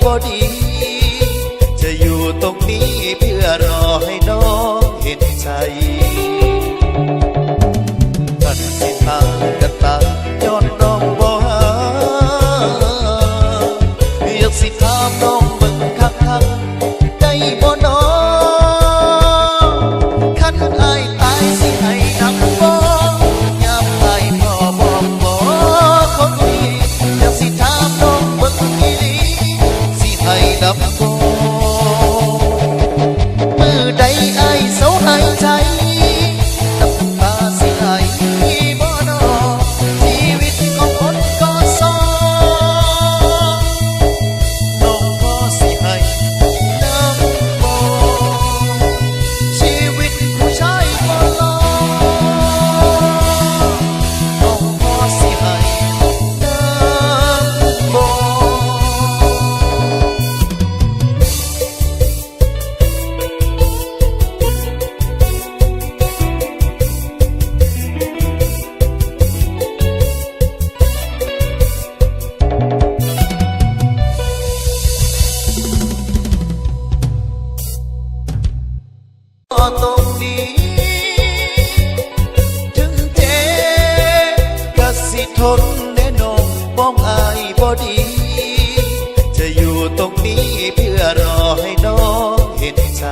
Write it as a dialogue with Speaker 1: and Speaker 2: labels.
Speaker 1: บ่ดีจะอยู่ตรงนี้เพื่อรอให้น้องเห็นใจกันสิทางกันตาย้อนน้องบ่หาอยากสิถามน้องเบิ่งคักได้บ่น้องคันอ้ายตายสิให้นำบ่ยามตายพ่อบอกบ่คนดีอยากสิถามน้องเบิ่งอีหลีสิให้นำบ่มือใดอ้ายเศร้าหายใจน้ำตาสิไหลบ่น้อชีวิตของคนก็ซ้อน้องพอสิให้นำบ่ชีวิตผู้ชายก็รอน้องพอสิให้นำบ่ ตรงนี้ถึงเจ็บก็สิทนแน่นอนบอกอายบ่ดีจะอยู่ตรงนี้เพื่อรอให้น้องเห็นใจ